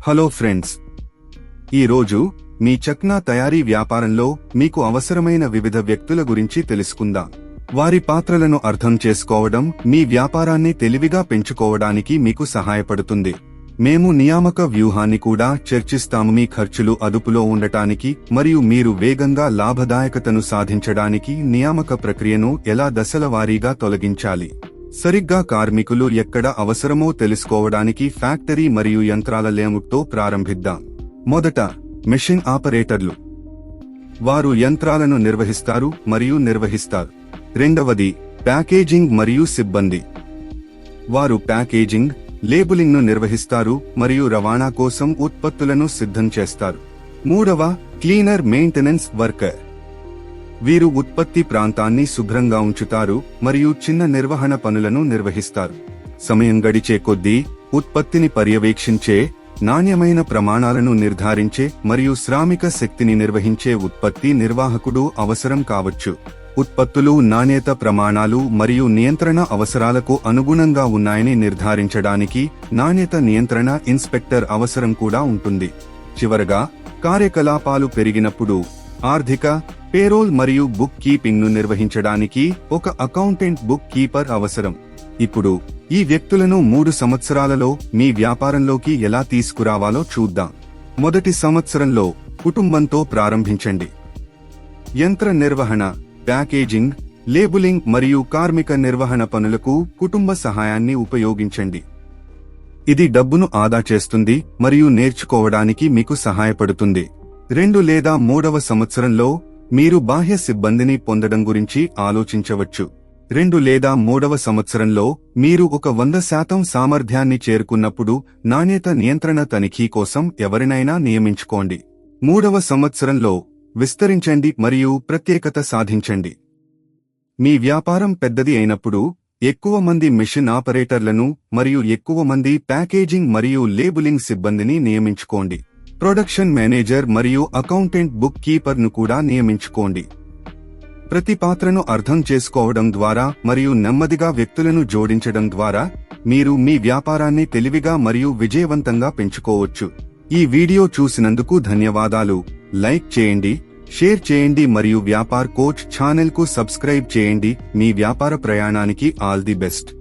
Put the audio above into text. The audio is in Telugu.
హలో ఫ్రెండ్స్, ఈరోజు మీ చక్నా తయారీ వ్యాపారంలో మీకు అవసరమైన వివిధ వ్యక్తుల గురించి తెలుసుకుందాం. వారి పాత్రలను అర్థం చేసుకోవడం మీ వ్యాపారాన్ని తెలివిగా పెంచుకోవడానికి మీకు సహాయపడుతుంది. మేము నియామక వ్యూహాన్ని కూడా చర్చిస్తాము. మీ ఖర్చులు అదుపులో ఉండటానికి మరియు మీరు వేగంగా లాభదాయకతను సాధించడానికి నియామక ప్రక్రియను ఎలా దశల వారీగా తొలగించాలి. సరిగ్గా కార్మికులు ఎక్కడ అవసరమో తెలుసుకోవడానికి ఫ్యాక్టరీ మరియు యంత్రాల లేఅవుట్తో ప్రారంభిద్దాం. మొదట, మెషిన్ ఆపరేటర్లు. వారు యంత్రాలను నిర్వహిస్తారు మరియు నిర్వహిస్తారు. రెండవది, ప్యాకేజింగ్ మరియు సిబ్బంది. వారు ప్యాకేజింగ్, లేబులింగ్ను నిర్వహిస్తారు మరియు రవాణా కోసం ఉత్పత్తులను సిద్ధం చేస్తారు. మూడవ, క్లీనర్ మెయింటెనెన్స్ వర్కర్. వీరు ఉత్పత్తి ప్రాంతాన్ని శుభ్రంగా ఉంచుతారు మరియు చిన్న నిర్వహణ పనులను నిర్వహిస్తారు. సమయం గడిచే కొద్దీ ఉత్పత్తిని పర్యవేక్షించే, నాణ్యమైన ప్రమాణాలను నిర్ధారించే మరియు శ్రామిక శక్తిని నిర్వహించే ఉత్పత్తి నిర్వాహకుడు అవసరం కావచ్చు. ఉత్పత్తులు నాణ్యత ప్రమాణాలు మరియు నియంత్రణ అవసరాలకు అనుగుణంగా ఉన్నాయని నిర్ధారించడానికి నాణ్యత నియంత్రణ ఇన్స్పెక్టర్ అవసరం కూడా ఉంటుంది. చివరగా, కార్యకలాపాలు పెరిగినప్పుడు ఆర్థిక, పేరోల్ మరియు బుక్ కీపింగ్ ను నిర్వహించడానికి ఒక అకౌంటెంట్ బుక్ కీపర్ అవసరం. ఇప్పుడు ఈ వ్యక్తులను 3 సంవత్సరాలలో మీ వ్యాపారంలోకి ఎలా తీసుకురావాలో చూద్దాం. మొదటి సంవత్సరంలో కుటుంబంతో ప్రారంభించండి. యంత్ర నిర్వహణ, ప్యాకేజింగ్, లేబులింగ్ మరియు కార్మిక నిర్వహణ పనులకు కుటుంబ సహాయాన్ని ఉపయోగించండి. ఇది డబ్బును ఆదా చేస్తుంది మరియు నేర్చుకోవడానికి మీకు సహాయపడుతుంది. 2 లేదా 3వ సంవత్సరంలో మీరు బాహ్య సిబ్బందిని పొందడం గురించి ఆలోచించవచ్చు. 2 లేదా 3వ సంవత్సరంలో మీరు ఒక 100% సామర్థ్యాన్ని చేరుకున్నప్పుడు నాణ్యత నియంత్రణ తనిఖీ కోసం ఎవరినైనా నియమించుకోండి. 3వ సంవత్సరంలో విస్తరించండి మరియు ప్రత్యేకత సాధించండి. మీ వ్యాపారం పెద్దది అయినప్పుడు ఎక్కువ మంది మెషిన్ ఆపరేటర్లను మరియు ఎక్కువ మంది ప్యాకేజింగ్ మరియు లేబులింగ్ సిబ్బందిని నియమించుకోండి. ప్రొడక్షన్ మేనేజర్ మరియు అకౌంటెంట్ బుక్ కీపర్ ను కూడా నియమించుకోండి. ప్రతి పాత్రను అర్థం చేసుకోవడం ద్వారా మరియు నెమ్మదిగా వ్యక్తులను జోడించడం ద్వారా మీరు మీ వ్యాపారాన్ని తెలివిగా మరియు విజయవంతంగా పెంచుకోవచ్చు. ఈ వీడియో చూసినందుకు ధన్యవాదాలు. లైక్ చేయండి, షేర్ చేయండి మరియు వ్యాపార్ కోచ్ ఛానల్ కు సబ్స్క్రైబ్ చేయండి. మీ వ్యాపార ప్రయాణానికి ఆల్ ది బెస్ట్.